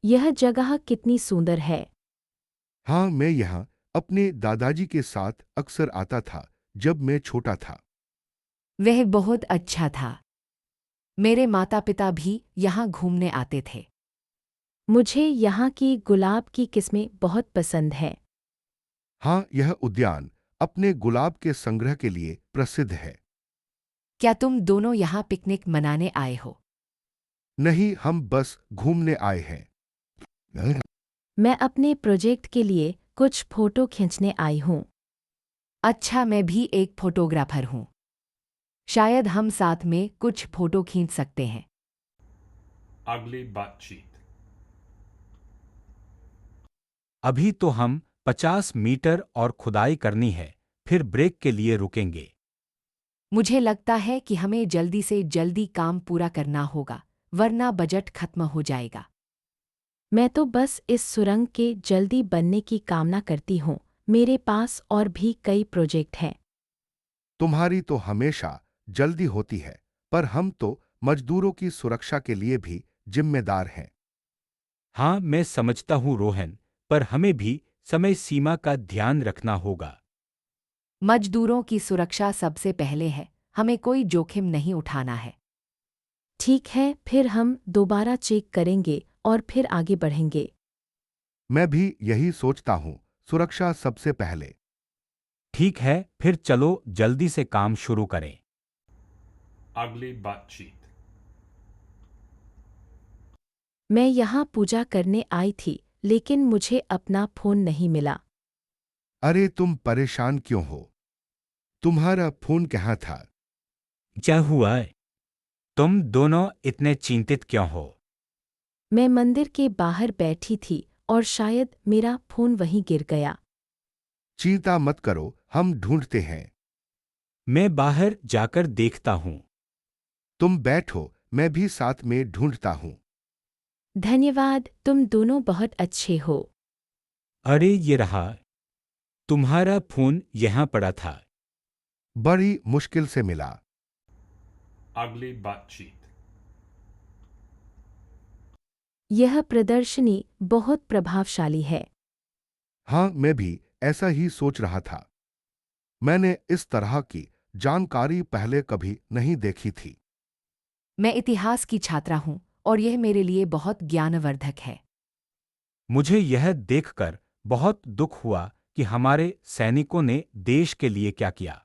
यह जगह कितनी सुंदर है। हाँ, मैं यहाँ अपने दादाजी के साथ अक्सर आता था जब मैं छोटा था। वह बहुत अच्छा था। मेरे माता पिता भी यहाँ घूमने आते थे। मुझे यहाँ की गुलाब की किस्में बहुत पसंद है। हाँ, यह उद्यान अपने गुलाब के संग्रह के लिए प्रसिद्ध है। क्या तुम दोनों यहाँ पिकनिक मनाने आए हो? नहीं, हम बस घूमने आए हैं। मैं अपने प्रोजेक्ट के लिए कुछ फोटो खींचने आई हूँ। अच्छा, मैं भी एक फोटोग्राफर हूँ। शायद हम साथ में कुछ फोटो खींच सकते हैं। अगली बातचीत। अभी तो हम 50 मीटर और खुदाई करनी है, फिर ब्रेक के लिए रुकेंगे। मुझे लगता है कि हमें जल्दी से जल्दी काम पूरा करना होगा, वरना बजट खत्म हो जाएगा। मैं तो बस इस सुरंग के जल्दी बनने की कामना करती हूँ। मेरे पास और भी कई प्रोजेक्ट हैं। तुम्हारी तो हमेशा जल्दी होती है, पर हम तो मजदूरों की सुरक्षा के लिए भी जिम्मेदार हैं। हाँ, मैं समझता हूँ रोहन, पर हमें भी समय सीमा का ध्यान रखना होगा। मजदूरों की सुरक्षा सबसे पहले है, हमें कोई जोखिम नहीं उठाना है। ठीक है, फिर हम दोबारा चेक करेंगे और फिर आगे बढ़ेंगे। मैं भी यही सोचता हूँ, सुरक्षा सबसे पहले। ठीक है, फिर चलो जल्दी से काम शुरू करें। अगली बातचीत। मैं यहाँ पूजा करने आई थी, लेकिन मुझे अपना फोन नहीं मिला। अरे, तुम परेशान क्यों हो? तुम्हारा फोन कहाँ था? क्या हुआ है? तुम दोनों इतने चिंतित क्यों हो? मैं मंदिर के बाहर बैठी थी और शायद मेरा फोन वहीं गिर गया। चिंता मत करो, हम ढूंढते हैं। मैं बाहर जाकर देखता हूँ। तुम बैठो, मैं भी साथ में ढूंढता हूँ। धन्यवाद, तुम दोनों बहुत अच्छे हो। अरे, ये रहा। तुम्हारा फोन यहाँ पड़ा था। बड़ी मुश्किल से मिला। अगली बातचीत। यह प्रदर्शनी बहुत प्रभावशाली है। हाँ, मैं भी ऐसा ही सोच रहा था। मैंने इस तरह की जानकारी पहले कभी नहीं देखी थी। मैं इतिहास की छात्रा हूँ और यह मेरे लिए बहुत ज्ञानवर्धक है। मुझे यह देखकर बहुत दुख हुआ कि हमारे सैनिकों ने देश के लिए क्या किया।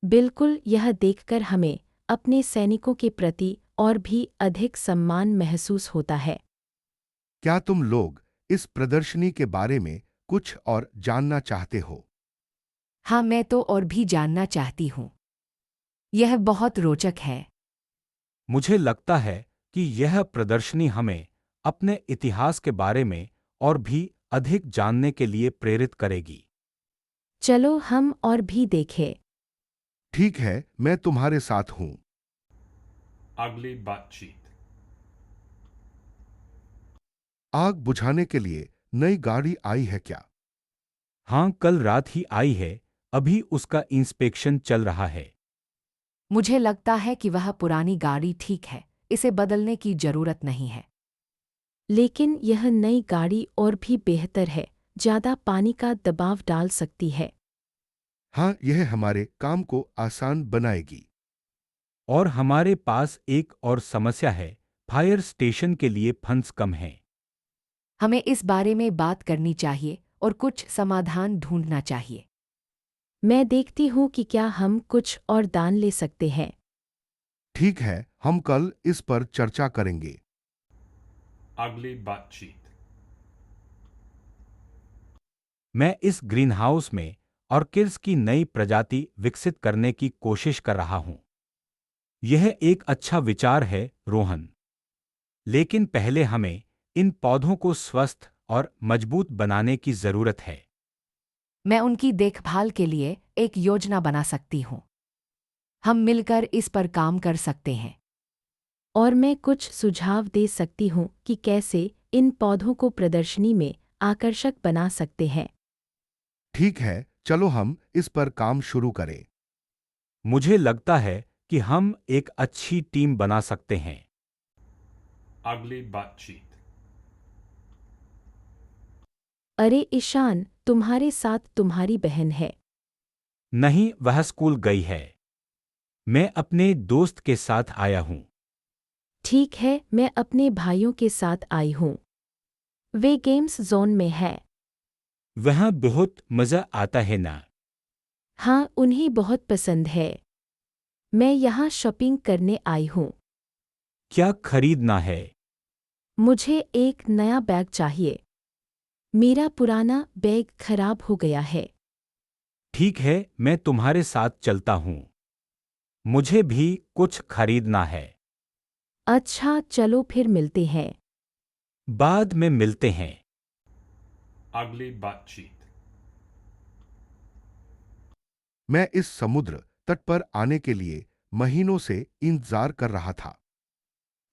बिल्कुल, यह देखकर हमें अपने सैनिकों के प्रति और भी अधिक सम्मान महसूस होता है। क्या तुम लोग इस प्रदर्शनी के बारे में कुछ और जानना चाहते हो? हाँ, मैं तो और भी जानना चाहती हूँ। यह बहुत रोचक है। मुझे लगता है कि यह प्रदर्शनी हमें अपने इतिहास के बारे में और भी अधिक जानने के लिए प्रेरित करेगी। चलो हम और भी देखें। ठीक है, मैं तुम्हारे साथ हूं। अगली बातचीत। आग बुझाने के लिए नई गाड़ी आई है क्या? हाँ, कल रात ही आई है। अभी उसका इंस्पेक्शन चल रहा है। मुझे लगता है कि वह पुरानी गाड़ी ठीक है, इसे बदलने की जरूरत नहीं है। लेकिन यह नई गाड़ी और भी बेहतर है, ज़्यादा पानी का दबाव डाल सकती है। हाँ, यह हमारे काम को आसान बनाएगी। और हमारे पास एक और समस्या है, फायर स्टेशन के लिए फंड्स कम हैं। हमें इस बारे में बात करनी चाहिए और कुछ समाधान ढूंढना चाहिए। मैं देखती हूँ कि क्या हम कुछ और दान ले सकते हैं। ठीक है, हम कल इस पर चर्चा करेंगे। अगली बातचीत। मैं इस ग्रीनहाउस में ऑर्किड्स की नई प्रजाति विकसित करने की कोशिश कर रहा हूं। यह एक अच्छा विचार है, रोहन। लेकिन पहले हमें इन पौधों को स्वस्थ और मजबूत बनाने की जरूरत है। मैं उनकी देखभाल के लिए एक योजना बना सकती हूँ। हम मिलकर इस पर काम कर सकते हैं। और मैं कुछ सुझाव दे सकती हूँ कि कैसे इन पौधों को प्रदर्शनी में आकर्षक बना सकते हैं। ठीक है, चलो हम इस पर काम शुरू करें। मुझे लगता है कि हम एक अच्छी टीम बना सकते हैं। अगली बातचीत। अरे ईशान, तुम्हारे साथ तुम्हारी बहन है। नहीं, वह स्कूल गई है। मैं अपने दोस्त के साथ आया हूँ। ठीक है, मैं अपने भाइयों के साथ आई हूँ। वे गेम्स जोन में है। वहाँ बहुत मज़ा आता है ना। हाँ, उन्हें बहुत पसंद है। मैं यहाँ शॉपिंग करने आई हूँ। क्या खरीदना है? मुझे एक नया बैग चाहिए। मेरा पुराना बैग खराब हो गया है। ठीक है, मैं तुम्हारे साथ चलता हूँ। मुझे भी कुछ खरीदना है। अच्छा, चलो फिर मिलते हैं। बाद में मिलते हैं। अगली बातचीत। मैं इस समुद्र तट पर आने के लिए महीनों से इंतजार कर रहा था।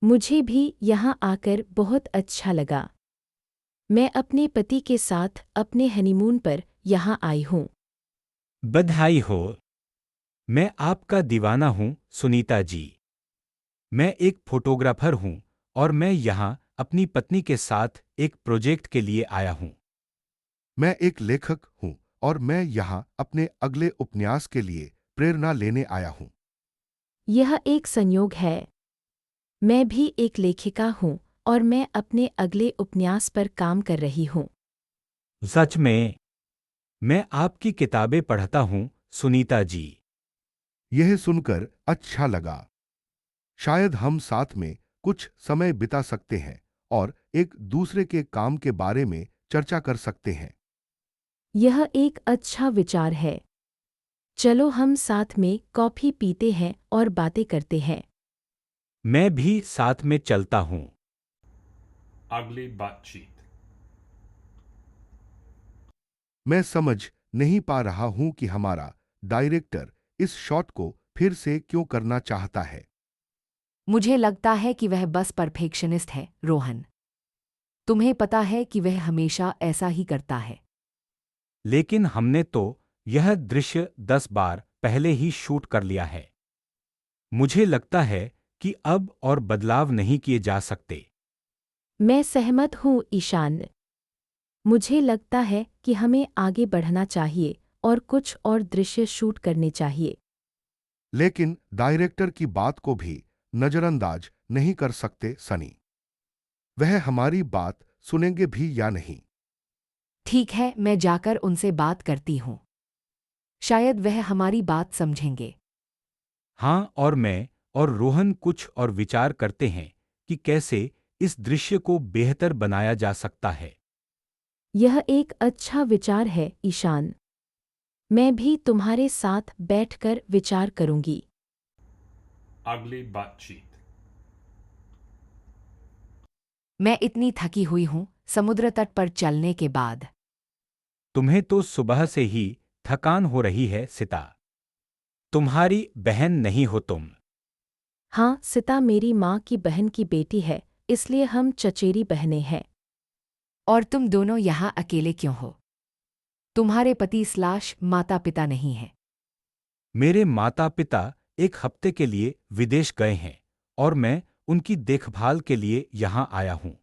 मुझे भी यहाँ आकर बहुत अच्छा लगा। मैं अपने पति के साथ अपने हनीमून पर यहाँ आई हूँ। बधाई हो। मैं आपका दीवाना हूँ, सुनीता जी। मैं एक फोटोग्राफर हूँ और मैं यहाँ अपनी पत्नी के साथ एक प्रोजेक्ट के लिए आया हूँ। मैं एक लेखक हूँ और मैं यहाँ अपने अगले उपन्यास के लिए प्रेरणा लेने आया हूँ। यह एक संयोग है। मैं भी एक लेखिका हूँ और मैं अपने अगले उपन्यास पर काम कर रही हूँ। सच में? मैं आपकी किताबें पढ़ता हूँ, सुनीता जी। यह सुनकर अच्छा लगा। शायद हम साथ में कुछ समय बिता सकते हैं और एक दूसरे के काम के बारे में चर्चा कर सकते हैं। यह एक अच्छा विचार है। चलो हम साथ में कॉफी पीते हैं और बातें करते हैं। मैं भी साथ में चलता हूँ। अगली बातचीत। मैं समझ नहीं पा रहा हूं कि हमारा डायरेक्टर इस शॉट को फिर से क्यों करना चाहता है। मुझे लगता है कि वह बस परफेक्शनिस्ट है, रोहन। तुम्हें पता है कि वह हमेशा ऐसा ही करता है। लेकिन हमने तो यह दृश्य 10 बार पहले ही शूट कर लिया है। मुझे लगता है कि अब और बदलाव नहीं किए जा सकते। मैं सहमत हूँ ईशान। मुझे लगता है कि हमें आगे बढ़ना चाहिए और कुछ और दृश्य शूट करने चाहिए। लेकिन डायरेक्टर की बात को भी नजरअंदाज नहीं कर सकते सनी। वह हमारी बात सुनेंगे भी या नहीं। ठीक है, मैं जाकर उनसे बात करती हूँ। शायद वह हमारी बात समझेंगे। हाँ, और मैं और रोहन कुछ और विचार करते हैं कि कैसे इस दृश्य को बेहतर बनाया जा सकता है। यह एक अच्छा विचार है ईशान। मैं भी तुम्हारे साथ बैठकर विचार करूंगी। अगली बातचीत। मैं इतनी थकी हुई हूँ समुद्र तट पर चलने के बाद। तुम्हें तो सुबह से ही थकान हो रही है, सिता। तुम्हारी बहन नहीं हो तुम। हाँ, सिता मेरी माँ की बहन की बेटी है, इसलिए हम चचेरी बहनें हैं। और तुम दोनों यहाँ अकेले क्यों हो? तुम्हारे पति स्लाश माता पिता नहीं हैं। मेरे माता पिता एक हफ्ते के लिए विदेश गए हैं और मैं उनकी देखभाल के लिए यहाँ आया हूँ।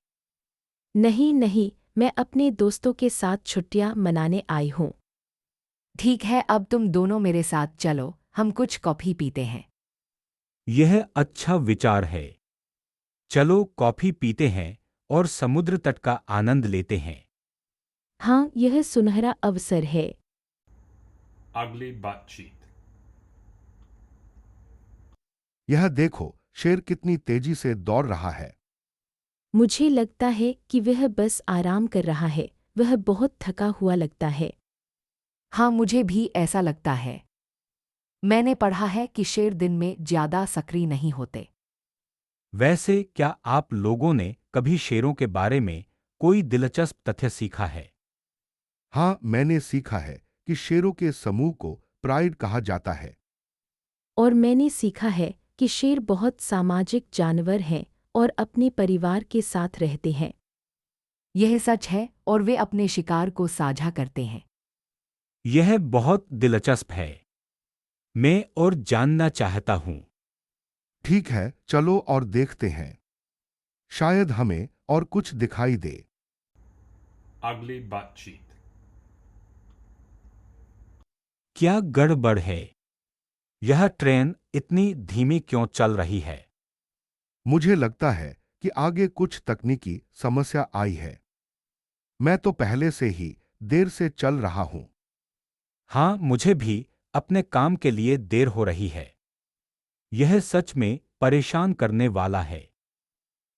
नहीं नहीं, मैं अपने दोस्तों के साथ छुट्टियाँ मनाने आई हूँ। ठीक है, अब तुम दोनों मेरे साथ चलो, हम कुछ कॉफी पीते हैं। यह अच्छा विचार है। चलो कॉफी पीते हैं और समुद्र तट का आनंद लेते हैं। हाँ, यह सुनहरा अवसर है। अगली बातचीत। यह देखो, शेर कितनी तेजी से दौड़ रहा है। मुझे लगता है कि वह बस आराम कर रहा है। वह बहुत थका हुआ लगता है। हाँ, मुझे भी ऐसा लगता है। मैंने पढ़ा है कि शेर दिन में ज्यादा सक्रिय नहीं होते। वैसे क्या आप लोगों ने कभी शेरों के बारे में कोई दिलचस्प तथ्य सीखा है? हाँ, मैंने सीखा है कि शेरों के समूह को प्राइड कहा जाता है। और मैंने सीखा है कि शेर बहुत सामाजिक जानवर हैं और अपने परिवार के साथ रहते हैं। यह सच है और वे अपने शिकार को साझा करते हैं। यह बहुत दिलचस्प है। मैं और जानना चाहता हूँ। ठीक है, चलो और देखते हैं। शायद हमें और कुछ दिखाई दे। ugly butt-cheek, क्या गड़बड़ है? यह ट्रेन इतनी धीमी क्यों चल रही है? मुझे लगता है कि आगे कुछ तकनीकी समस्या आई है। मैं तो पहले से ही देर से चल रहा हूं। हाँ, मुझे भी अपने काम के लिए देर हो रही है। यह सच में परेशान करने वाला है।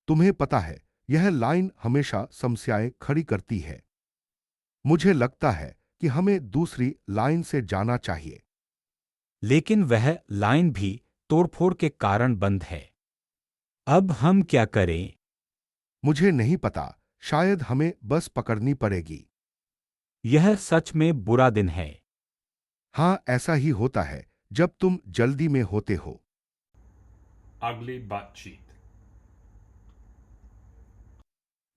तुम्हें पता है, यह लाइन हमेशा समस्याएं खड़ी करती है। मुझे लगता है कि हमें दूसरी लाइन से जाना चाहिए। लेकिन वह लाइन भी तोड़फोड़ के कारण बंद है। अब हम क्या करें? मुझे नहीं पता, शायद हमें बस पकड़नी पड़ेगी। यह सच में बुरा दिन है। हाँ, ऐसा ही होता है जब तुम जल्दी में होते हो। ugly butt-cheek,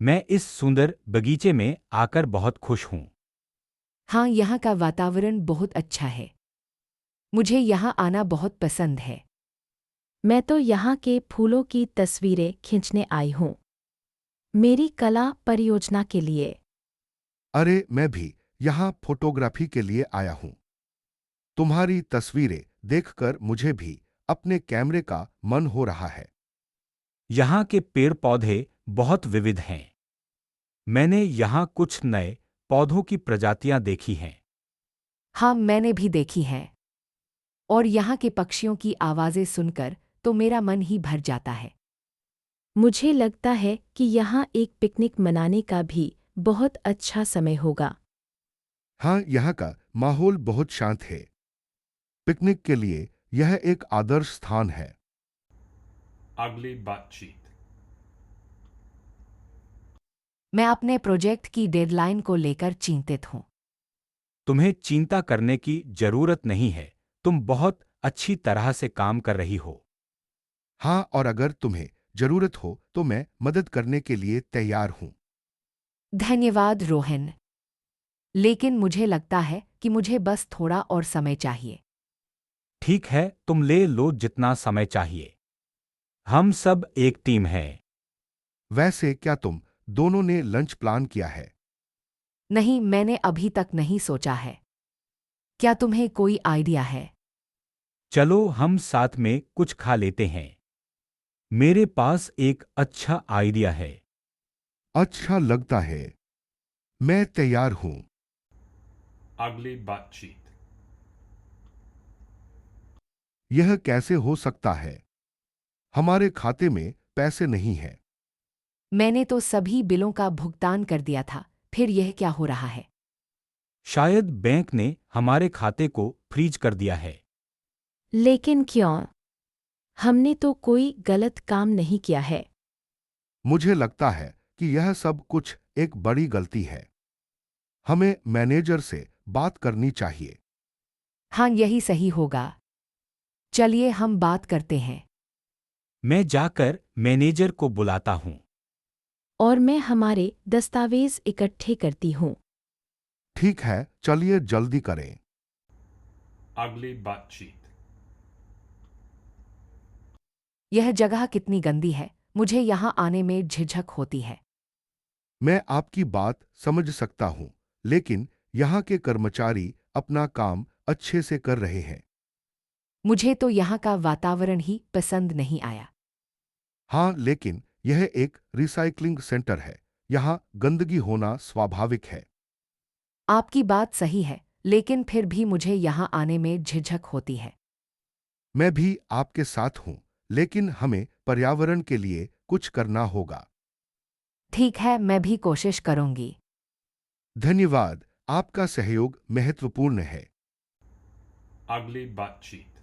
मैं इस सुंदर बगीचे में आकर बहुत खुश हूँ। हाँ, यहाँ का वातावरण बहुत अच्छा है। मुझे यहाँ आना बहुत पसंद है। मैं तो यहाँ के फूलों की तस्वीरें खींचने आई हूँ, मेरी कला परियोजना के लिए। अरे, मैं भी यहाँ फोटोग्राफी के लिए आया हूं। तुम्हारी तस्वीरें देखकर मुझे भी अपने कैमरे का मन हो रहा है। यहाँ के पेड़ पौधे बहुत विविध हैं। मैंने यहाँ कुछ नए पौधों की प्रजातियां देखी हैं। हाँ, मैंने भी देखी है। और यहाँ के पक्षियों की आवाज़ें सुनकर तो मेरा मन ही भर जाता है। मुझे लगता है कि यहाँ एक पिकनिक मनाने का भी बहुत अच्छा समय होगा। हाँ, यहाँ का माहौल बहुत शांत है। पिकनिक के लिए यह एक आदर्श स्थान है। ugly butt-cheek, मैं अपने प्रोजेक्ट की डेडलाइन को लेकर चिंतित हूँ। तुम्हें चिंता करने की जरूरत नहीं है। तुम बहुत अच्छी तरह से काम कर रही हो। हाँ, और अगर तुम्हें जरूरत हो तो मैं मदद करने के लिए तैयार हूं। धन्यवाद रोहन। लेकिन मुझे लगता है कि मुझे बस थोड़ा और समय चाहिए। ठीक है, तुम ले लो जितना समय चाहिए। हम सब एक टीम है। वैसे क्या तुम दोनों ने लंच प्लान किया है? नहीं, मैंने अभी तक नहीं सोचा है। क्या तुम्हें कोई आइडिया है? चलो हम साथ में कुछ खा लेते हैं। मेरे पास एक अच्छा आइडिया है। अच्छा लगता है। मैं तैयार हूं। ugly butt-cheek, यह कैसे हो सकता है? हमारे खाते में पैसे नहीं है। मैंने तो सभी बिलों का भुगतान कर दिया था, फिर यह क्या हो रहा है? शायद बैंक ने हमारे खाते को फ्रीज कर दिया है। लेकिन क्यों? हमने तो कोई गलत काम नहीं किया है। मुझे लगता है कि यह सब कुछ एक बड़ी गलती है। हमें मैनेजर से बात करनी चाहिए। हाँ, यही सही होगा। चलिए हम बात करते हैं। मैं जाकर मैनेजर को बुलाता हूँ। और मैं हमारे दस्तावेज इकट्ठे करती हूँ। ठीक है, चलिए जल्दी करें। ugly butt-cheek, यह जगह कितनी गंदी है, मुझे यहाँ आने में झिझक होती है। मैं आपकी बात समझ सकता हूं, लेकिन यहाँ के कर्मचारी अपना काम अच्छे से कर रहे हैं। मुझे तो यहाँ का वातावरण ही पसंद नहीं आया। हाँ, लेकिन यह एक रिसाइकलिंग सेंटर है। यहाँ गंदगी होना स्वाभाविक है। आपकी बात सही है, लेकिन फिर भी मुझे यहाँ आने में झिझक होती है। मैं भी आपके साथ हूं, लेकिन हमें पर्यावरण के लिए कुछ करना होगा। ठीक है, मैं भी कोशिश करूंगी। धन्यवाद, आपका सहयोग महत्वपूर्ण है। ugly butt-cheek,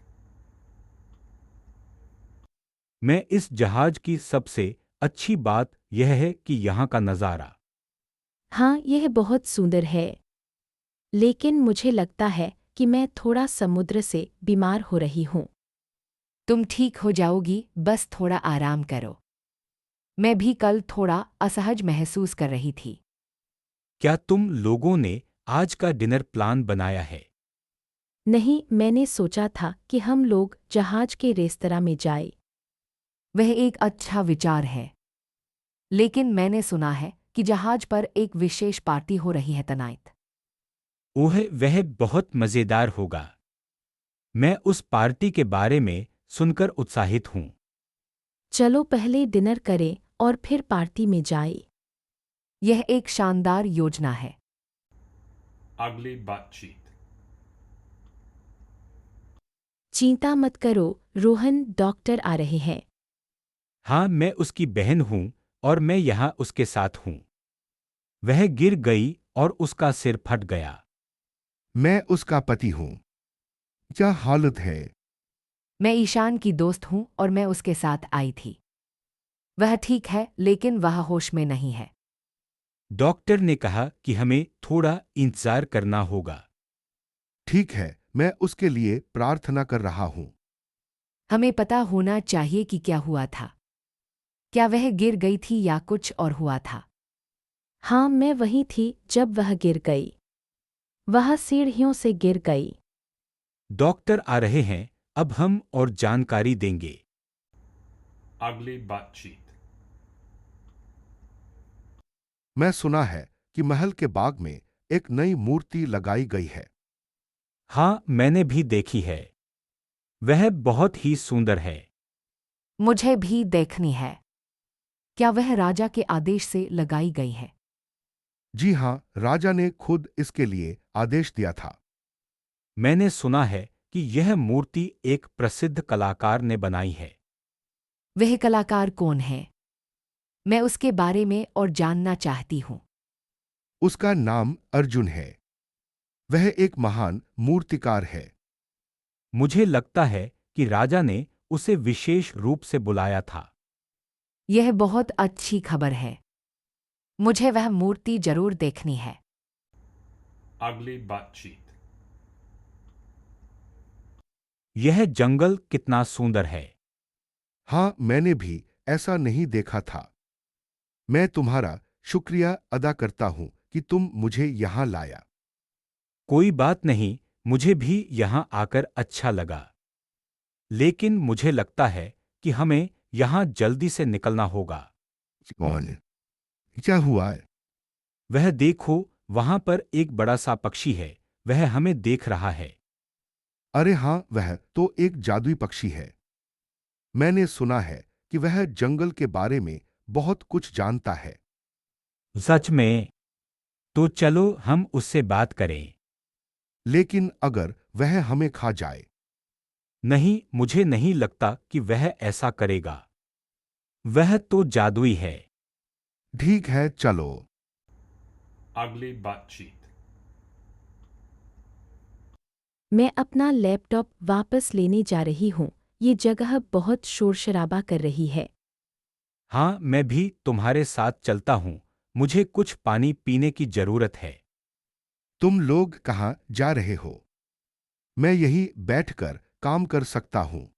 मैं इस जहाज की सबसे अच्छी बात यह है कि यहाँ का नज़ारा। हाँ, यह बहुत सुंदर है। लेकिन मुझे लगता है कि मैं थोड़ा समुद्र से बीमार हो रही हूँ। तुम ठीक हो जाओगी, बस थोड़ा आराम करो। मैं भी कल थोड़ा असहज महसूस कर रही थी। क्या तुम लोगों ने आज का डिनर प्लान बनाया है? नहीं, मैंने सोचा था कि हम लोग जहाज के रेस्तरां में जाएं। वह एक अच्छा विचार है। लेकिन मैंने सुना है कि जहाज पर एक विशेष पार्टी हो रही है तनाइत। वह बहुत मज़ेदार होगा। मैं उस पार्टी के बारे में सुनकर उत्साहित हूँ। चलो पहले डिनर करें और फिर पार्टी में जाएं। यह एक शानदार योजना है। Ugly butt cheek. चिंता मत करो, रोहन, डॉक्टर आ रहे हैं। हाँ, मैं उसकी बहन हूँ और मैं यहाँ उसके साथ हूँ। वह गिर गई और उसका सिर फट गया। मैं उसका पति हूँ। क्या हालत है? मैं ईशान की दोस्त हूँ और मैं उसके साथ आई थी। वह ठीक है, लेकिन वह होश में नहीं है। डॉक्टर ने कहा कि हमें थोड़ा इंतजार करना होगा। ठीक है, मैं उसके लिए प्रार्थना कर रहा हूँ। हमें पता होना चाहिए कि क्या हुआ था। क्या वह गिर गई थी या कुछ और हुआ था? हाँ, मैं वहीं थी जब वह गिर गई। वह सीढ़ियों से गिर गई। डॉक्टर आ रहे हैं, अब हम और जानकारी देंगे। Ugly butt cheek. मैं सुना है कि महल के बाग में एक नई मूर्ति लगाई गई है। हाँ, मैंने भी देखी है। वह बहुत ही सुंदर है। मुझे भी देखनी है। क्या वह राजा के आदेश से लगाई गई है? जी हाँ, राजा ने खुद इसके लिए आदेश दिया था। मैंने सुना है कि यह मूर्ति एक प्रसिद्ध कलाकार ने बनाई है। वह कलाकार कौन है? मैं उसके बारे में और जानना चाहती हूँ। उसका नाम अर्जुन है। वह एक महान मूर्तिकार है। मुझे लगता है कि राजा ने उसे विशेष रूप से बुलाया था। यह बहुत अच्छी खबर है। मुझे वह मूर्ति जरूर देखनी है। Ugly butt cheek. यह जंगल कितना सुंदर है। हाँ, मैंने भी ऐसा नहीं देखा था। मैं तुम्हारा शुक्रिया अदा करता हूँ कि तुम मुझे यहाँ लाया। कोई बात नहीं, मुझे भी यहाँ आकर अच्छा लगा। लेकिन मुझे लगता है कि हमें यहाँ जल्दी से निकलना होगा। कौन? क्या हुआ है? वह देखो, वहाँ पर एक बड़ा सा पक्षी है। वह हमें देख रहा है। अरे हाँ, वह तो एक जादुई पक्षी है। मैंने सुना है कि वह जंगल के बारे में बहुत कुछ जानता है। सच में? तो चलो हम उससे बात करें। लेकिन अगर वह हमें खा जाए? नहीं, मुझे नहीं लगता कि वह ऐसा करेगा। वह तो जादुई है। ठीक है, चलो। Ugly butt cheek. मैं अपना लैपटॉप वापस लेने जा रही हूँ। ये जगह बहुत शोर-शराबा कर रही है। हाँ, मैं भी तुम्हारे साथ चलता हूँ। मुझे कुछ पानी पीने की जरूरत है। तुम लोग कहाँ जा रहे हो? मैं यहीं बैठकर काम कर सकता हूँ।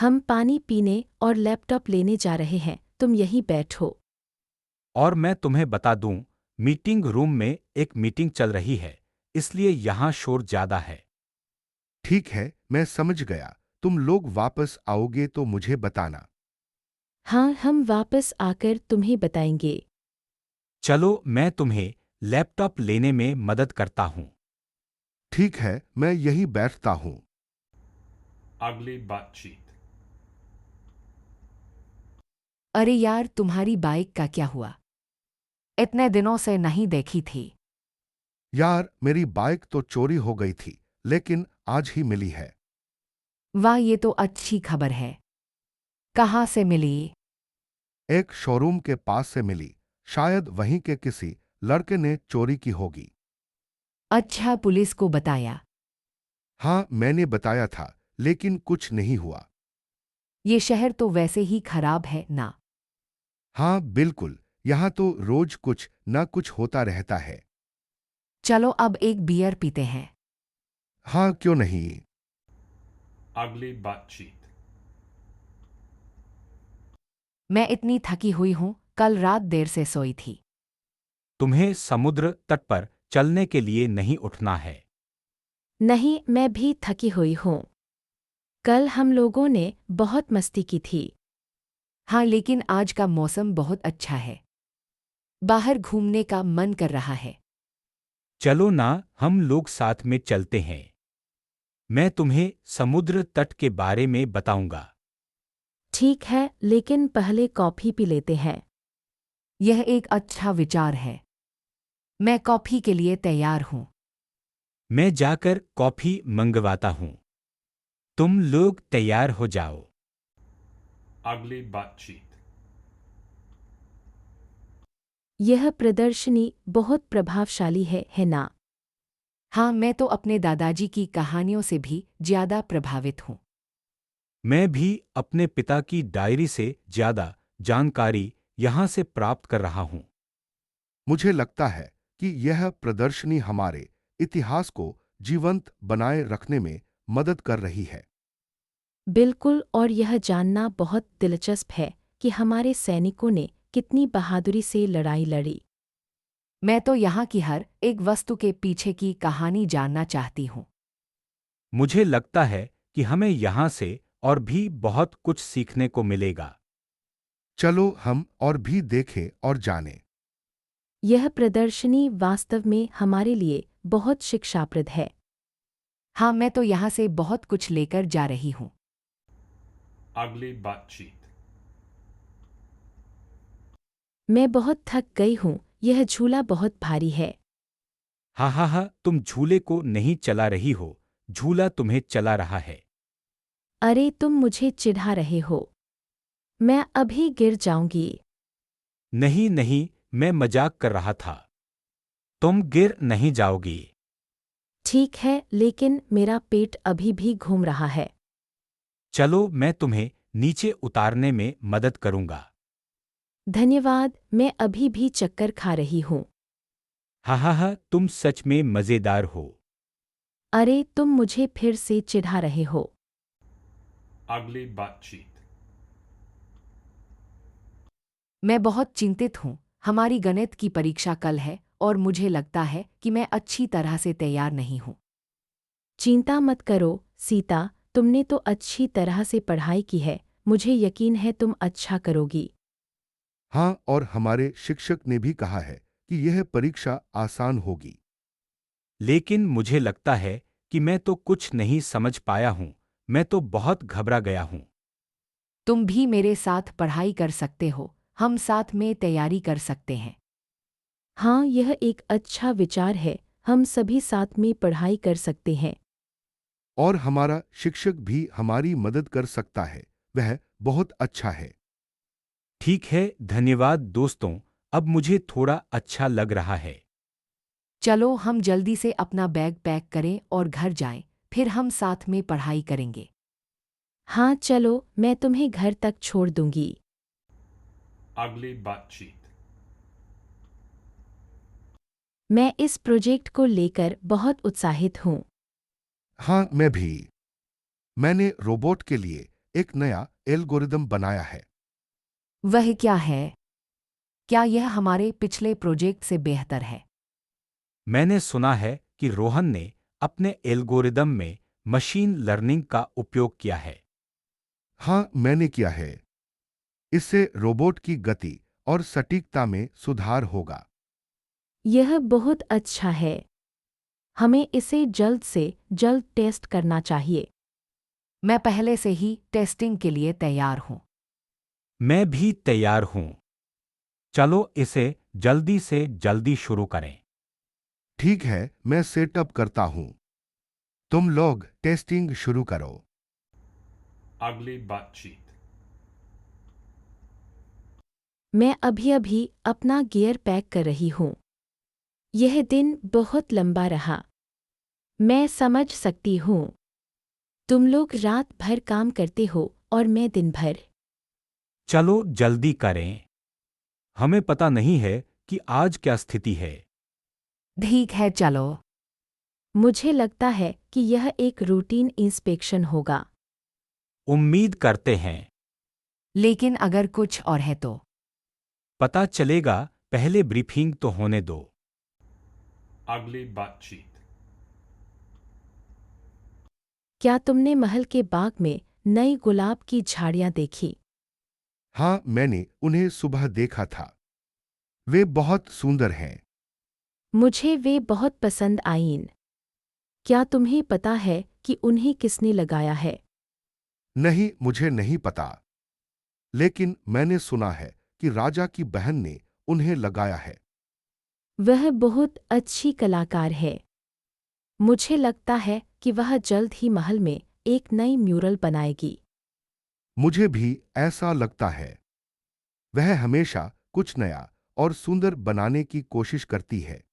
हम पानी पीने और लैपटॉप लेने जा रहे हैं, तुम यहीं बैठो। और मैं तुम्हें बता दूं, मीटिंग रूम में एक मीटिंग चल रही है, इसलिए यहाँ शोर ज्यादा है। ठीक है, मैं समझ गया। तुम लोग वापस आओगे तो मुझे बताना। हाँ, हम वापस आकर तुम्हें बताएंगे। चलो, मैं तुम्हें लैपटॉप लेने में मदद करता हूँ। ठीक है, मैं यहीं बैठता हूँ। Ugly butt cheek. अरे यार, तुम्हारी बाइक का क्या हुआ? इतने दिनों से नहीं देखी थी। यार, मेरी बाइक तो चोरी हो गई थी, लेकिन आज ही मिली है। वाह, ये तो अच्छी खबर है। कहाँ से मिली? एक शोरूम के पास से मिली। शायद वहीं के किसी लड़के ने चोरी की होगी। अच्छा, पुलिस को बताया? हाँ, मैंने बताया था, लेकिन कुछ नहीं हुआ। ये शहर तो वैसे ही खराब है ना। हाँ, बिल्कुल। यहाँ तो रोज कुछ न कुछ होता रहता है। चलो अब एक बियर पीते हैं। हाँ, क्यों नहीं। Ugly butt cheek. मैं इतनी थकी हुई हूँ, कल रात देर से सोई थी। तुम्हें समुद्र तट पर चलने के लिए नहीं उठना है। नहीं, मैं भी थकी हुई हूँ। कल हम लोगों ने बहुत मस्ती की थी। हाँ, लेकिन आज का मौसम बहुत अच्छा है। बाहर घूमने का मन कर रहा है। चलो ना, हम लोग साथ में चलते हैं। मैं तुम्हें समुद्र तट के बारे में बताऊंगा। ठीक है, लेकिन पहले कॉफी पी लेते हैं। यह एक अच्छा विचार है। मैं कॉफी के लिए तैयार हूँ। मैं जाकर कॉफी मंगवाता हूँ। तुम लोग तैयार हो जाओ। Ugly बातचीत। यह प्रदर्शनी बहुत प्रभावशाली है ना? हाँ, मैं तो अपने दादाजी की कहानियों से भी ज्यादा प्रभावित हूँ। मैं भी अपने पिता की डायरी से ज्यादा जानकारी यहाँ से प्राप्त कर रहा हूँ। मुझे लगता है कि यह प्रदर्शनी हमारे इतिहास को जीवंत बनाए रखने में मदद कर रही है। बिल्कुल, और यह जानना बहुत दिलचस्प है कि हमारे सैनिकों ने कितनी बहादुरी से लड़ाई लड़ी। मैं तो यहाँ की हर एक वस्तु के पीछे की कहानी जानना चाहती हूँ। मुझे लगता है कि हमें यहाँ से और भी बहुत कुछ सीखने को मिलेगा। चलो हम और भी देखें और जानें। यह प्रदर्शनी वास्तव में हमारे लिए बहुत शिक्षाप्रद है। हाँ, मैं तो यहाँ से बहुत कुछ लेकर जा रही हूँ। Ugly बातचीत। मैं बहुत थक गई हूँ, यह झूला बहुत भारी है। हा, तुम झूले को नहीं चला रही हो, झूला तुम्हें चला रहा है। अरे, तुम मुझे चिढ़ा रहे हो। मैं अभी गिर जाऊंगी। नहीं नहीं, मैं मजाक कर रहा था। तुम गिर नहीं जाओगी। ठीक है, लेकिन मेरा पेट अभी भी घूम रहा है। चलो, मैं तुम्हें नीचे उतारने में मदद करूंगा। धन्यवाद, मैं अभी भी चक्कर खा रही हूँ। हा, तुम सच में मजेदार हो। अरे, तुम मुझे फिर से चिढ़ा रहे हो। Ugly बातचीत। मैं बहुत चिंतित हूँ। हमारी गणित की परीक्षा कल है और मुझे लगता है कि मैं अच्छी तरह से तैयार नहीं हूँ। चिंता मत करो, सीता, तुमने तो अच्छी तरह से पढ़ाई की है। मुझे यकीन है तुम अच्छा करोगी। हाँ, और हमारे शिक्षक ने भी कहा है कि यह परीक्षा आसान होगी। लेकिन मुझे लगता है कि मैं तो कुछ नहीं समझ पाया हूँ। मैं तो बहुत घबरा गया हूँ। तुम भी मेरे साथ पढ़ाई कर सकते हो। हम साथ में तैयारी कर सकते हैं। हाँ, यह एक अच्छा विचार है। हम सभी साथ में पढ़ाई कर सकते हैं। और हमारा शिक्षक भी हमारी मदद कर सकता है। वह बहुत अच्छा है। ठीक है, धन्यवाद दोस्तों। अब मुझे थोड़ा अच्छा लग रहा है। चलो हम जल्दी से अपना बैग पैक करें और घर जाएं, फिर हम साथ में पढ़ाई करेंगे। हाँ चलो, मैं तुम्हें घर तक छोड़ दूंगी। Ugly बातचीत। मैं इस प्रोजेक्ट को लेकर बहुत उत्साहित हूँ। हाँ, मैं भी। मैंने रोबोट के लिए एक नया एल्गोरिदम बनाया है। वह क्या है? क्या यह हमारे पिछले प्रोजेक्ट से बेहतर है? मैंने सुना है कि रोहन ने अपने एल्गोरिदम में मशीन लर्निंग का उपयोग किया है। हाँ, मैंने किया है। इससे रोबोट की गति और सटीकता में सुधार होगा। यह बहुत अच्छा है। हमें इसे जल्द से जल्द टेस्ट करना चाहिए। मैं पहले से ही टेस्टिंग के लिए तैयार हूँ। मैं भी तैयार हूँ। चलो इसे जल्दी से जल्दी शुरू करें। ठीक है, मैं सेटअप करता हूँ। तुम लोग टेस्टिंग शुरू करो। Ugly बातचीत। मैं अभी अपना गियर पैक कर रही हूँ। यह दिन बहुत लंबा रहा। मैं समझ सकती हूँ। तुम लोग रात भर काम करते हो और मैं दिन भर। चलो जल्दी करें। हमें पता नहीं है कि आज क्या स्थिति है। ठीक है, चलो। मुझे लगता है कि यह एक रूटीन इंस्पेक्शन होगा। उम्मीद करते हैं। लेकिन अगर कुछ और है तो? पता चलेगा, पहले ब्रीफिंग तो होने दो। Ugly बातचीत। क्या तुमने महल के बाग में नई गुलाब की झाड़ियाँ देखी? हाँ, मैंने उन्हें सुबह देखा था। वे बहुत सुंदर हैं। मुझे वे बहुत पसंद आईं। क्या तुम्हें पता है कि उन्हें किसने लगाया है? नहीं, मुझे नहीं पता, लेकिन मैंने सुना है कि राजा की बहन ने उन्हें लगाया है। वह बहुत अच्छी कलाकार है। मुझे लगता है कि वह जल्द ही महल में एक नई म्यूरल बनाएगी। मुझे भी ऐसा लगता है। वह हमेशा कुछ नया और सुंदर बनाने की कोशिश करती है।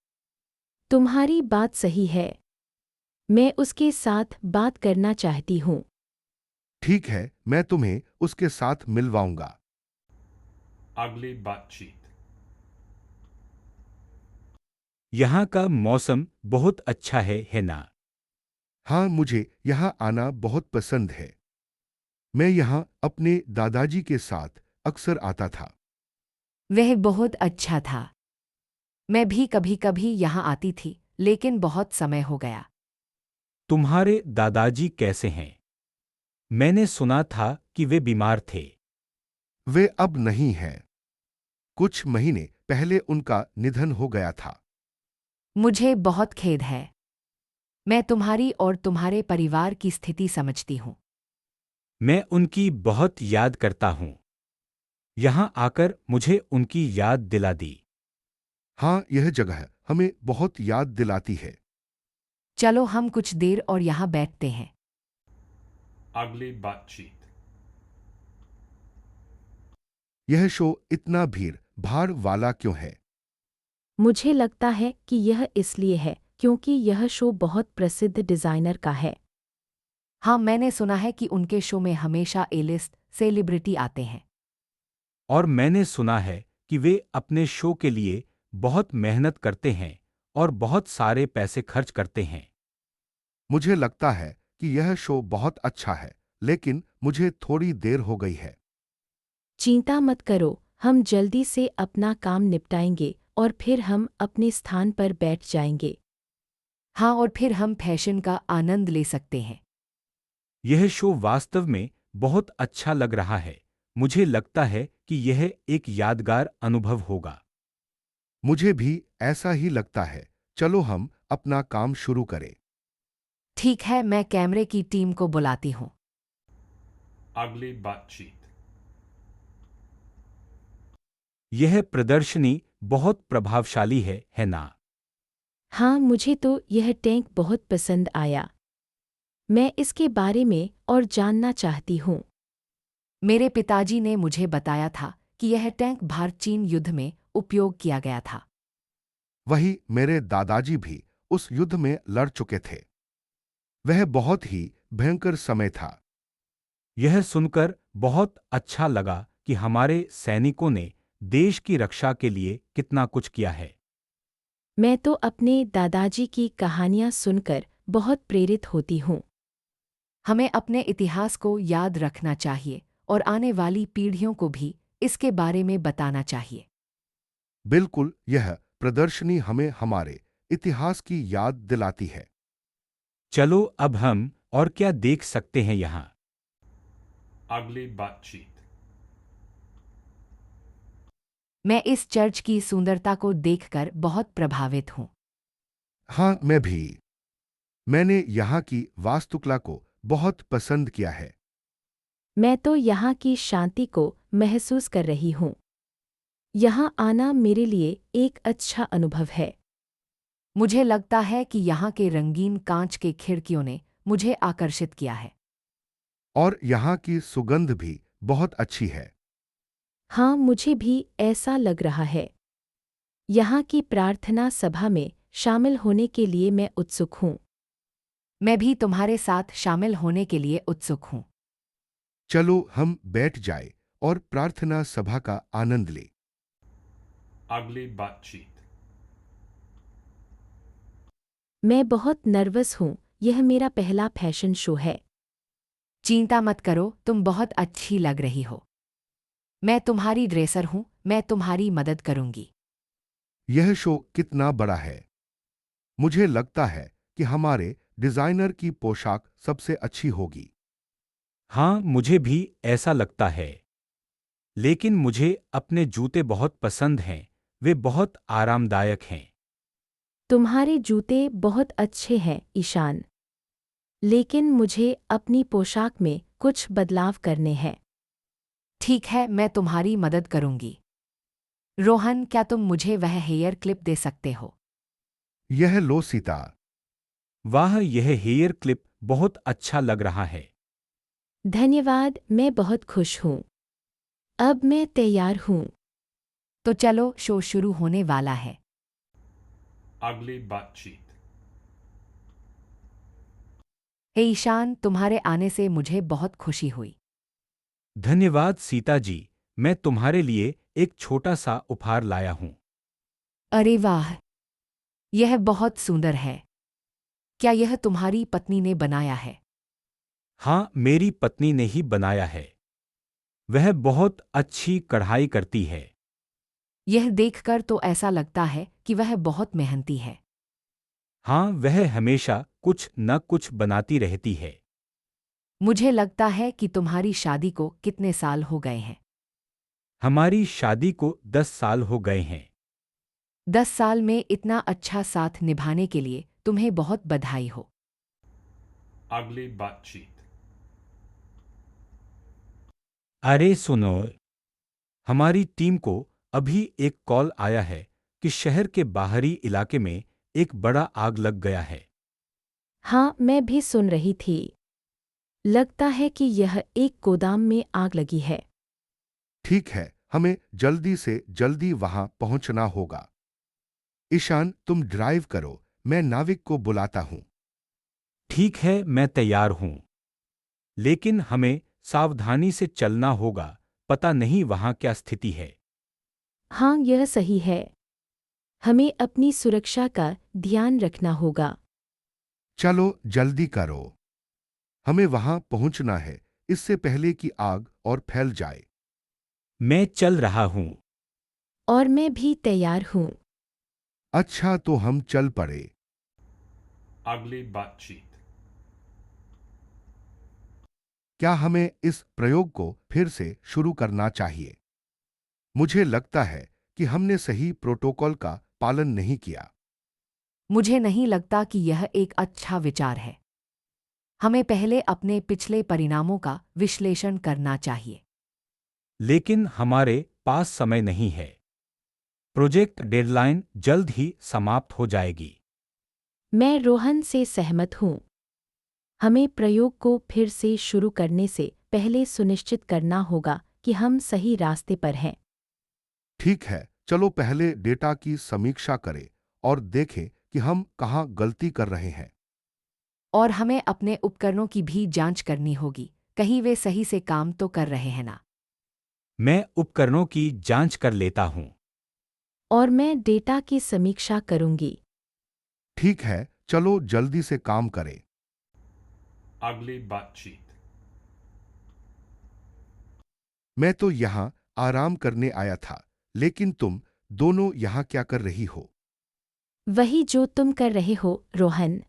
तुम्हारी बात सही है। मैं उसके साथ बात करना चाहती हूँ। ठीक है, मैं तुम्हें उसके साथ मिलवाऊंगा। Ugly Batshit. यहाँ का मौसम बहुत अच्छा है ना? हाँ, मुझे यहाँ आना बहुत पसंद है। मैं यहाँ अपने दादाजी के साथ अक्सर आता था। वह बहुत अच्छा था। मैं भी कभी कभी यहाँ आती थी, लेकिन बहुत समय हो गया। तुम्हारे दादाजी कैसे हैं? मैंने सुना था कि वे बीमार थे। वे अब नहीं हैं। कुछ महीने पहले उनका निधन हो गया था। मुझे बहुत खेद है। मैं तुम्हारी और तुम्हारे परिवार की स्थिति समझती हूँ। मैं उनकी बहुत याद करता हूँ। यहाँ आकर मुझे उनकी याद दिला दी। हाँ, यह जगह हमें बहुत याद दिलाती है। चलो हम कुछ देर और यहाँ बैठते हैं। Ugly Batshit. यह शो इतना भीड़ भाड़ वाला क्यों है? मुझे लगता है कि यह इसलिए है क्योंकि यह शो बहुत प्रसिद्ध डिजाइनर का है। हाँ, मैंने सुना है कि उनके शो में हमेशा ए-लिस्ट सेलिब्रिटी आते हैं। और मैंने सुना है कि वे अपने शो के लिए बहुत मेहनत करते हैं और बहुत सारे पैसे खर्च करते हैं। मुझे लगता है कि यह शो बहुत अच्छा है, लेकिन मुझे थोड़ी देर हो गई है। चिंता मत करो, हम जल्दी से अपना काम निपटाएंगे और फिर हम अपने स्थान पर बैठ जाएंगे। हाँ, और फिर हम फैशन का आनंद ले सकते हैं। यह शो वास्तव में बहुत अच्छा लग रहा है। मुझे लगता है कि यह एक यादगार अनुभव होगा। मुझे भी ऐसा ही लगता है। चलो हम अपना काम शुरू करें। ठीक है, मैं कैमरे की टीम को बुलाती हूँ। Ugly Batshit. यह प्रदर्शनी बहुत प्रभावशाली है ना? हाँ, मुझे तो यह टैंक बहुत पसंद आया। मैं इसके बारे में और जानना चाहती हूँ। मेरे पिताजी ने मुझे बताया था कि यह टैंक भारत चीन युद्ध में उपयोग किया गया था। वही मेरे दादाजी भी उस युद्ध में लड़ चुके थे। वह बहुत ही भयंकर समय था। यह सुनकर बहुत अच्छा लगा कि हमारे सैनिकों ने देश की रक्षा के लिए कितना कुछ किया है। मैं तो अपने दादाजी की कहानियाँ सुनकर बहुत प्रेरित होती हूँ। हमें अपने इतिहास को याद रखना चाहिए और आने वाली पीढ़ियों को भी इसके बारे में बताना चाहिए। बिल्कुल, यह प्रदर्शनी हमें हमारे इतिहास की याद दिलाती है। चलो अब हम और क्या देख सकते हैं यहाँ? Ugly Batshit. मैं इस चर्च की सुंदरता को देखकर बहुत प्रभावित हूँ। हाँ, मैं भी। मैंने यहाँ की वास्तुकला को बहुत पसंद किया है। मैं तो यहाँ की शांति को महसूस कर रही हूँ। यहाँ आना मेरे लिए एक अच्छा अनुभव है। मुझे लगता है कि यहाँ के रंगीन कांच के खिड़कियों ने मुझे आकर्षित किया है। और यहाँ की सुगंध भी बहुत अच्छी है। हाँ, मुझे भी ऐसा लग रहा है। यहाँ की प्रार्थना सभा में शामिल होने के लिए मैं उत्सुक हूँ। मैं भी तुम्हारे साथ शामिल होने के लिए उत्सुक हूँ। चलो हम बैठ जाए और प्रार्थना सभा का आनंद लें। Ugly Batshit. मैं बहुत नर्वस हूँ, यह मेरा पहला फैशन शो है। चिंता मत करो, तुम बहुत अच्छी लग रही हो। मैं तुम्हारी ड्रेसर हूँ, मैं तुम्हारी मदद करूंगी। यह शो कितना बड़ा है। मुझे लगता है कि हमारे डिजाइनर की पोशाक सबसे अच्छी होगी। हाँ, मुझे भी ऐसा लगता है। लेकिन मुझे अपने जूते बहुत पसंद हैं, वे बहुत आरामदायक हैं। तुम्हारे जूते बहुत अच्छे हैं, ईशान। लेकिन मुझे अपनी पोशाक में कुछ बदलाव करने हैं। ठीक है, मैं तुम्हारी मदद करूंगी। रोहन, क्या तुम मुझे वह हेयर क्लिप दे सकते हो? यह लो सीता। वाह, यह हेयर क्लिप बहुत अच्छा लग रहा है। धन्यवाद, मैं बहुत खुश हूँ। अब मैं तैयार हूँ। तो चलो, शो शुरू होने वाला है। Ugly butt cheek. हे ईशान, तुम्हारे आने से मुझे बहुत खुशी हुई। धन्यवाद सीता जी, मैं तुम्हारे लिए एक छोटा सा उपहार लाया हूँ। अरे वाह, यह बहुत सुंदर है। क्या यह तुम्हारी पत्नी ने बनाया है? हाँ, मेरी पत्नी ने ही बनाया है। वह बहुत अच्छी कढ़ाई करती है। यह देखकर तो ऐसा लगता है कि वह बहुत मेहनती है। हाँ, वह हमेशा कुछ न कुछ बनाती रहती है। मुझे लगता है कि तुम्हारी शादी को कितने साल हो गए हैं? हमारी शादी को 10 साल हो गए हैं। 10 साल में इतना अच्छा साथ निभाने के लिए तुम्हें बहुत बधाई हो। Ugly butt cheek. अरे सुनो, हमारी टीम को अभी एक कॉल आया है कि शहर के बाहरी इलाके में एक बड़ा आग लग गया है। हाँ, मैं भी सुन रही थी। लगता है कि यह एक गोदाम में आग लगी है। ठीक है, हमें जल्दी से जल्दी वहां पहुंचना होगा। ईशान, तुम ड्राइव करो, मैं नाविक को बुलाता हूं। ठीक है, मैं तैयार हूं। लेकिन हमें सावधानी से चलना होगा, पता नहीं वहां क्या स्थिति है। हाँ, यह सही है। हमें अपनी सुरक्षा का ध्यान रखना होगा। चलो जल्दी करो, हमें वहां पहुंचना है, इससे पहले कि आग और फैल जाए। मैं चल रहा हूं। और मैं भी तैयार हूँ। अच्छा, तो हम चल पड़े। Ugly butt cheek. क्या हमें इस प्रयोग को फिर से शुरू करना चाहिए? मुझे लगता है कि हमने सही प्रोटोकॉल का पालन नहीं किया। मुझे नहीं लगता कि यह एक अच्छा विचार है। हमें पहले अपने पिछले परिणामों का विश्लेषण करना चाहिए। लेकिन हमारे पास समय नहीं है। प्रोजेक्ट डेडलाइन जल्द ही समाप्त हो जाएगी। मैं रोहन से सहमत हूँ। हमें प्रयोग को फिर से शुरू करने से पहले सुनिश्चित करना होगा कि हम सही रास्ते पर हैं। ठीक है, चलो पहले डेटा की समीक्षा करें और देखें कि हम कहाँ गलती कर रहे हैं। और हमें अपने उपकरणों की भी जांच करनी होगी, कहीं वे सही से काम तो कर रहे हैं ना। मैं उपकरणों की जांच कर लेता हूं। और मैं डेटा की समीक्षा करूंगी। ठीक है, चलो जल्दी से काम करें। Ugly butt cheek. मैं तो यहाँ आराम करने आया था, लेकिन तुम दोनों यहाँ क्या कर रही हो? वही जो तुम कर रहे हो, रोहन।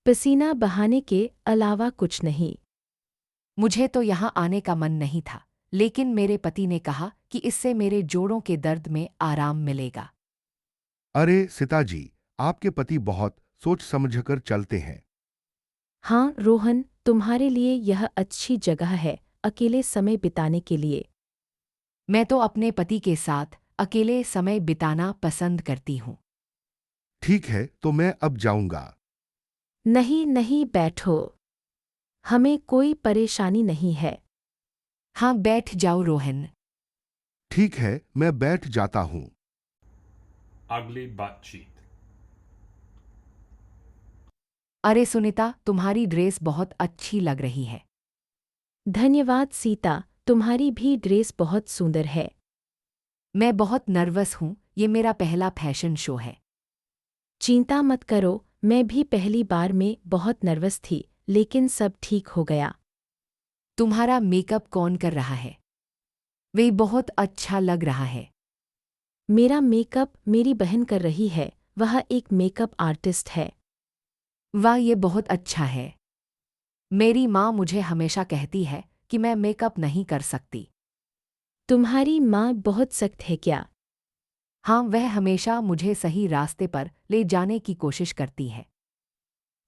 पसीना बहाने के अलावा कुछ नहीं। मुझे तो यहाँ आने का मन नहीं था, लेकिन मेरे पति ने कहा कि इससे मेरे जोड़ों के दर्द में आराम मिलेगा। अरे सीता जी, आपके पति बहुत सोच समझकर चलते हैं। हाँ रोहन, तुम्हारे लिए यह अच्छी जगह है अकेले समय बिताने के लिए। मैं तो अपने पति के साथ अकेले समय बिताना पसंद करती हूँ। ठीक है, तो मैं अब जाऊंगा। नहीं नहीं, बैठो। हमें कोई परेशानी नहीं है। हाँ, बैठ जाओ रोहन। ठीक है, मैं बैठ जाता हूँ। Ugly butt cheek. अरे सुनीता, तुम्हारी ड्रेस बहुत अच्छी लग रही है। धन्यवाद सीता, तुम्हारी भी ड्रेस बहुत सुंदर है। मैं बहुत नर्वस हूँ, ये मेरा पहला फैशन शो है। चिंता मत करो, मैं भी पहली बार में बहुत नर्वस थी, लेकिन सब ठीक हो गया। तुम्हारा मेकअप कौन कर रहा है? वे बहुत अच्छा लग रहा है। मेरा मेकअप मेरी बहन कर रही है, वह एक मेकअप आर्टिस्ट है। वाह, ये बहुत अच्छा है। मेरी माँ मुझे हमेशा कहती है कि मैं मेकअप नहीं कर सकती। तुम्हारी माँ बहुत सख्त है क्या? हाँ, वह हमेशा मुझे सही रास्ते पर ले जाने की कोशिश करती है।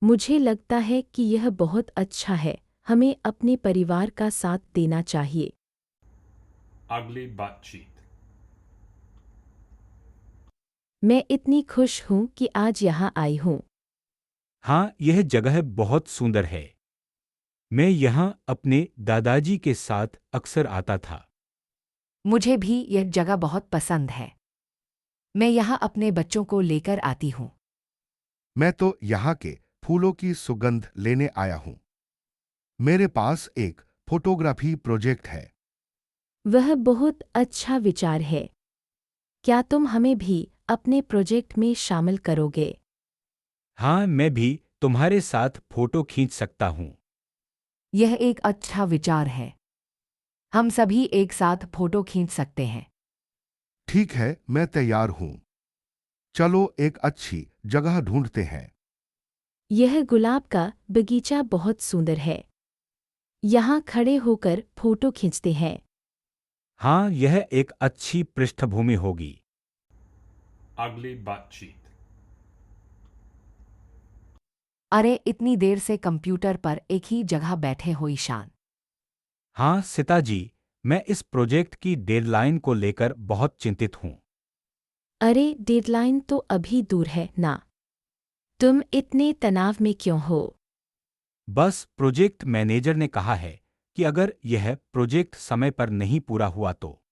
मुझे लगता है कि यह बहुत अच्छा है। हमें अपने परिवार का साथ देना चाहिए। Ugly butt cheek. मैं इतनी खुश हूँ कि आज यहाँ आई हूँ। हाँ, यह जगह बहुत सुंदर है। मैं यहाँ अपने दादाजी के साथ अक्सर आता था। मुझे भी यह जगह बहुत पसंद है। मैं यहाँ अपने बच्चों को लेकर आती हूँ। मैं तो यहाँ के फूलों की सुगंध लेने आया हूँ। मेरे पास एक फोटोग्राफी प्रोजेक्ट है। वह बहुत अच्छा विचार है। क्या तुम हमें भी अपने प्रोजेक्ट में शामिल करोगे? हाँ, मैं भी तुम्हारे साथ फोटो खींच सकता हूँ। यह एक अच्छा विचार है। हम सभी एक साथ फोटो खींच सकते हैं। ठीक है, मैं तैयार हूँ। चलो एक अच्छी जगह ढूंढते हैं। यह गुलाब का बगीचा बहुत सुंदर है। यहाँ खड़े होकर फोटो खींचते हैं। हाँ, यह एक अच्छी पृष्ठभूमि होगी। Ugly butt cheek. अरे, इतनी देर से कंप्यूटर पर एक ही जगह बैठे हो ईशान। हाँ, सीता जी, मैं इस प्रोजेक्ट की डेडलाइन को लेकर बहुत चिंतित हूँ। अरे, डेडलाइन तो अभी दूर है ना। तुम इतने तनाव में क्यों हो? बस प्रोजेक्ट मैनेजर ने कहा है कि अगर यह प्रोजेक्ट समय पर नहीं पूरा हुआ तो।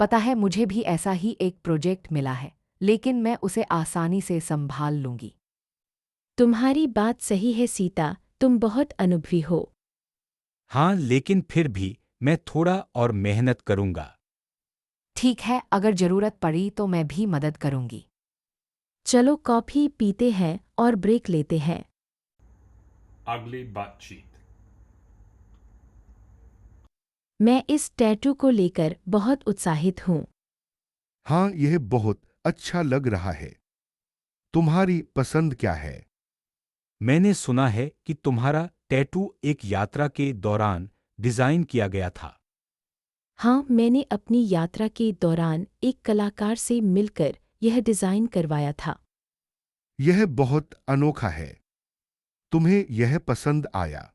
पता है, मुझे भी ऐसा ही एक प्रोजेक्ट मिला है, लेकिन मैं उसे आसानी से संभाल लूंगी। तुम्हारी बात सही है सीता, तुम बहुत अनुभवी हो। हाँ, लेकिन फिर भी मैं थोड़ा और मेहनत करूंगा। ठीक है, अगर जरूरत पड़ी तो मैं भी मदद करूंगी। चलो कॉफी पीते हैं और ब्रेक लेते हैं। Ugly butt cheek. मैं इस टैटू को लेकर बहुत उत्साहित हूँ। हाँ, यह बहुत अच्छा लग रहा है। तुम्हारी पसंद क्या है? मैंने सुना है कि तुम्हारा टैटू एक यात्रा के दौरान डिजाइन किया गया था। हाँ, मैंने अपनी यात्रा के दौरान एक कलाकार से मिलकर यह डिज़ाइन करवाया था। यह बहुत अनोखा है। तुम्हें यह पसंद आया?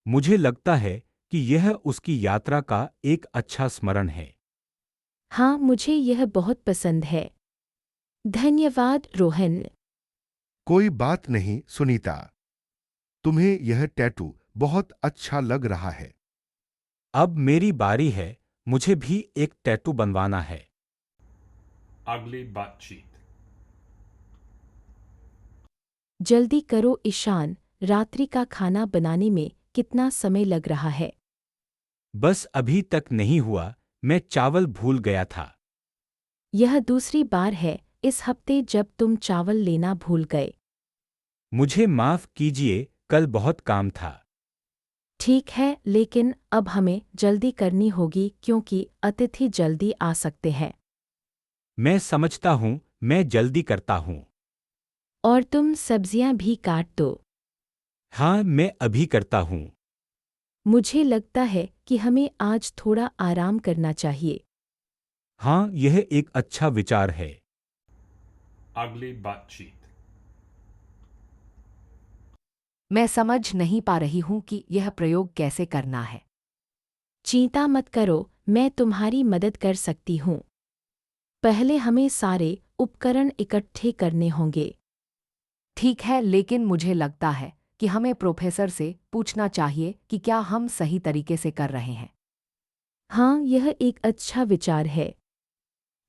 मुझे लगता है कि यह उसकी यात्रा का एक अच्छा स्मरण है। हाँ, मुझे यह बहुत पसंद है। धन्यवाद रोहन। कोई बात नहीं सुनीता। तुम्हें यह टैटू बहुत अच्छा लग रहा है। अब मेरी बारी है, मुझे भी एक टैटू बनवाना है। Ugly butt cheek. जल्दी करो ईशान, रात्रि का खाना बनाने में कितना समय लग रहा है? बस अभी तक नहीं हुआ, मैं चावल भूल गया था। यह दूसरी बार है इस हफ्ते जब तुम चावल लेना भूल गए। मुझे माफ कीजिए, कल बहुत काम था। ठीक है, लेकिन अब हमें जल्दी करनी होगी क्योंकि अतिथि जल्दी आ सकते हैं। मैं समझता हूँ, मैं जल्दी करता हूँ। और तुम सब्जियां भी काट दो। हाँ, मैं अभी करता हूँ। मुझे लगता है कि हमें आज थोड़ा आराम करना चाहिए। हाँ, यह एक अच्छा विचार है। Ugly butt cheek. मैं समझ नहीं पा रही हूँ कि यह प्रयोग कैसे करना है। चिंता मत करो, मैं तुम्हारी मदद कर सकती हूँ। पहले हमें सारे उपकरण इकट्ठे करने होंगे। ठीक है, लेकिन मुझे लगता है कि हमें प्रोफेसर से पूछना चाहिए कि क्या हम सही तरीके से कर रहे हैं। हाँ, यह एक अच्छा विचार है।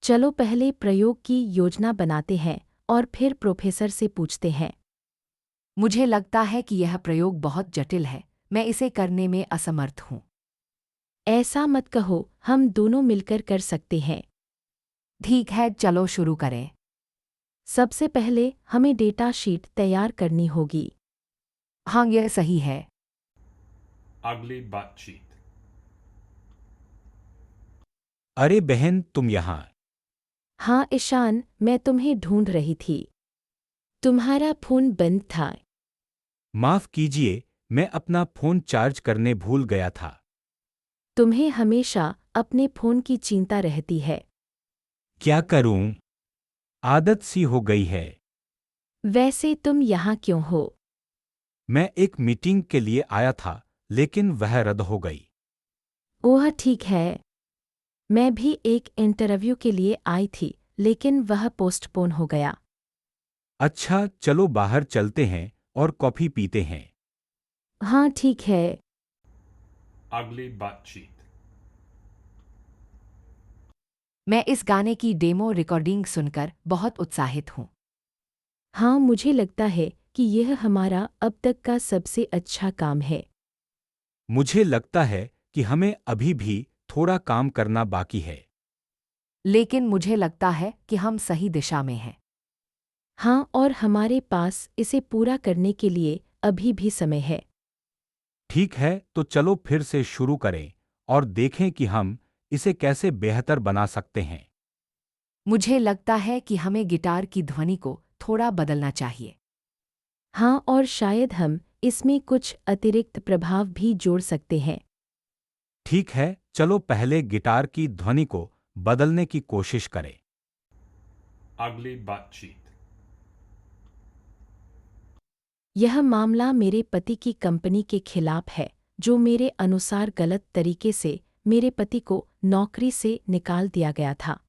चलो पहले प्रयोग की योजना बनाते हैं और फिर प्रोफेसर से पूछते हैं। मुझे लगता है कि यह प्रयोग बहुत जटिल है, मैं इसे करने में असमर्थ हूँ। ऐसा मत कहो, हम दोनों मिलकर कर सकते हैं। ठीक है, चलो शुरू करें। सबसे पहले हमें डेटा शीट तैयार करनी होगी। हाँ, यह सही है। Ugly butt cheek. अरे बहन, तुम यहाँ। हाँ ईशान, मैं तुम्हें ढूंढ रही थी। तुम्हारा फोन बंद था। माफ कीजिए, मैं अपना फोन चार्ज करने भूल गया था। तुम्हें हमेशा अपने फोन की चिंता रहती है। क्या करूं? आदत सी हो गई है। वैसे तुम यहाँ क्यों हो? मैं एक मीटिंग के लिए आया था, लेकिन वह रद्द हो गई। ओह ठीक है। मैं भी एक इंटरव्यू के लिए आई थी, लेकिन वह पोस्टपोन हो गया। अच्छा, चलो बाहर चलते हैं और कॉफी पीते हैं। हाँ ठीक है। Ugly butt cheek. मैं इस गाने की डेमो रिकॉर्डिंग सुनकर बहुत उत्साहित हूँ। हाँ मुझे लगता है कि यह हमारा अब तक का सबसे अच्छा काम है। मुझे लगता है कि हमें अभी भी थोड़ा काम करना बाकी है। लेकिन मुझे लगता है कि हम सही दिशा में हैं। हाँ और हमारे पास इसे पूरा करने के लिए अभी भी समय है। ठीक है, तो चलो फिर से शुरू करें और देखें कि हम इसे कैसे बेहतर बना सकते हैं। मुझे लगता है कि हमें गिटार की ध्वनि को थोड़ा बदलना चाहिए। हाँ और शायद हम इसमें कुछ अतिरिक्त प्रभाव भी जोड़ सकते हैं। ठीक है, चलो पहले गिटार की ध्वनि को बदलने की कोशिश करें। Ugly butt cheek. यह मामला मेरे पति की कंपनी के खिलाफ है, जो मेरे अनुसार गलत तरीके से मेरे पति को नौकरी से निकाल दिया गया था।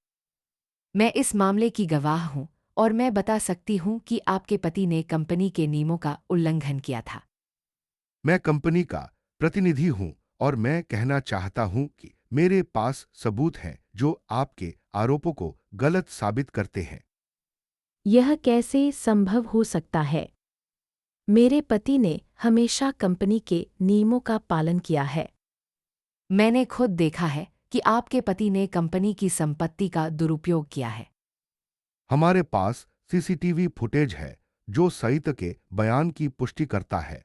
मैं इस मामले की गवाह हूँ और मैं बता सकती हूँ कि आपके पति ने कंपनी के नियमों का उल्लंघन किया था। मैं कंपनी का प्रतिनिधि हूं और मैं कहना चाहता हूं कि मेरे पास सबूत हैं जो आपके आरोपों को गलत साबित करते हैं। यह कैसे संभव हो सकता है? मेरे पति ने हमेशा कंपनी के नियमों का पालन किया है। मैंने खुद देखा है कि आपके पति ने कंपनी की संपत्ति का दुरुपयोग किया है। हमारे पास सीसीटीवी फुटेज है जो सईद के बयान की पुष्टि करता है।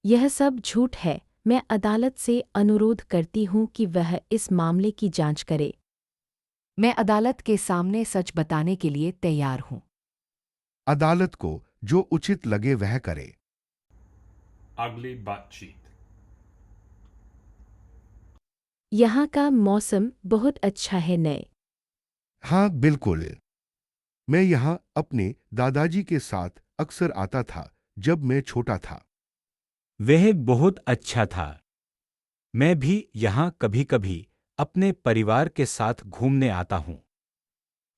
यह सब झूठ है। मैं अदालत से अनुरोध करती हूँ कि वह इस मामले की जांच करे। मैं अदालत के सामने सच बताने के लिए तैयार हूँ। अदालत को जो उचित लगे वह करे। Ugly butt cheek. यहाँ का मौसम बहुत अच्छा है नए। हाँ बिल्कुल। मैं यहाँ अपने दादाजी के साथ अक्सर आता था जब मैं छोटा था। वह बहुत अच्छा था। मैं भी यहाँ कभी-कभी अपने परिवार के साथ घूमने आता हूँ।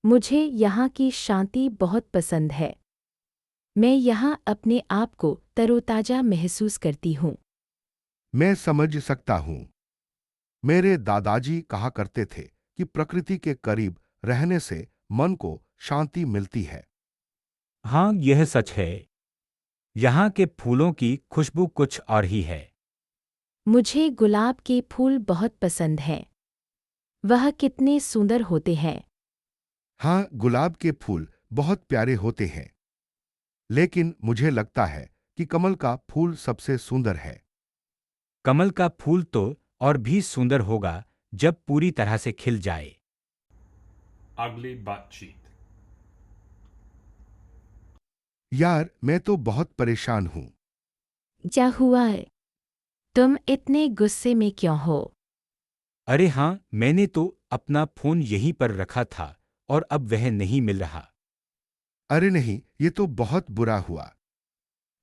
मुझे यहाँ की शांति बहुत पसंद है। मैं यहाँ अपने आप को तरोताजा महसूस करती हूँ। मैं समझ सकता हूँ। मेरे दादाजी कहा करते थे कि प्रकृति के करीब रहने से मन को शांति मिलती है। हाँ, यह सच है। यहाँ के फूलों की खुशबू कुछ और ही है। मुझे गुलाब के फूल बहुत पसंद हैं। वह कितने सुंदर होते हैं। हाँ, गुलाब के फूल बहुत प्यारे होते हैं, लेकिन मुझे लगता है कि कमल का फूल सबसे सुंदर है। कमल का फूल तो और भी सुंदर होगा जब पूरी तरह से खिल जाए। Ugly butt cheek. यार, मैं तो बहुत परेशान हूँ। क्या हुआ है? तुम इतने गुस्से में क्यों हो? अरे हाँ, मैंने तो अपना फोन यहीं पर रखा था और अब वह नहीं मिल रहा। अरे नहीं, ये तो बहुत बुरा हुआ।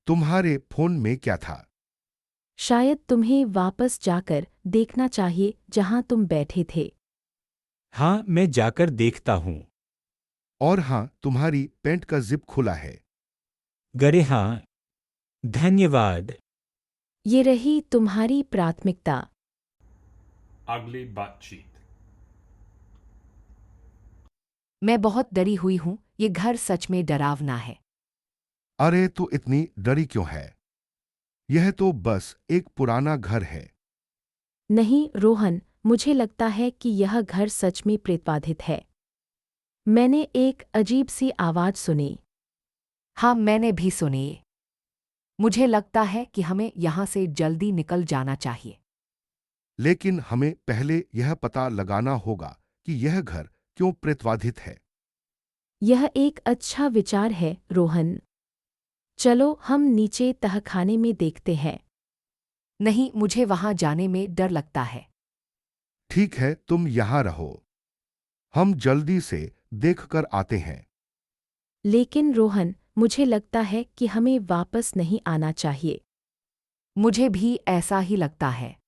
तुम्हारे फोन में क्या था? शायद तुम्हें वापस जाकर देखना चाहिए जहाँ तुम बैठे थे। हाँ, मैं जाकर देखता हूँ। और हाँ, तुम्हारी पैंट का जिप खुला है। गरे हाँ, धन्यवाद। ये रही तुम्हारी प्राथमिकता। Ugly butt cheek. मैं बहुत डरी हुई हूँ। ये घर सच में डरावना है। अरे तू इतनी डरी क्यों है? यह तो बस एक पुराना घर है। नहीं रोहन, मुझे लगता है कि यह घर सच में प्रेतबाधित है। मैंने एक अजीब सी आवाज सुनी। हाँ, मैंने भी सुनी ये। मुझे लगता है कि हमें यहाँ से जल्दी निकल जाना चाहिए। लेकिन हमें पहले यह पता लगाना होगा कि यह घर क्यों प्रेतबाधित है। यह एक अच्छा विचार है रोहन। चलो हम नीचे तहखाने में देखते हैं। नहीं, मुझे वहाँ जाने में डर लगता है। ठीक है, तुम यहाँ रहो। हम जल्दी से देखकर आते हैं। लेकिन रोहन, मुझे लगता है कि हमें वापस नहीं आना चाहिए। मुझे भी ऐसा ही लगता है।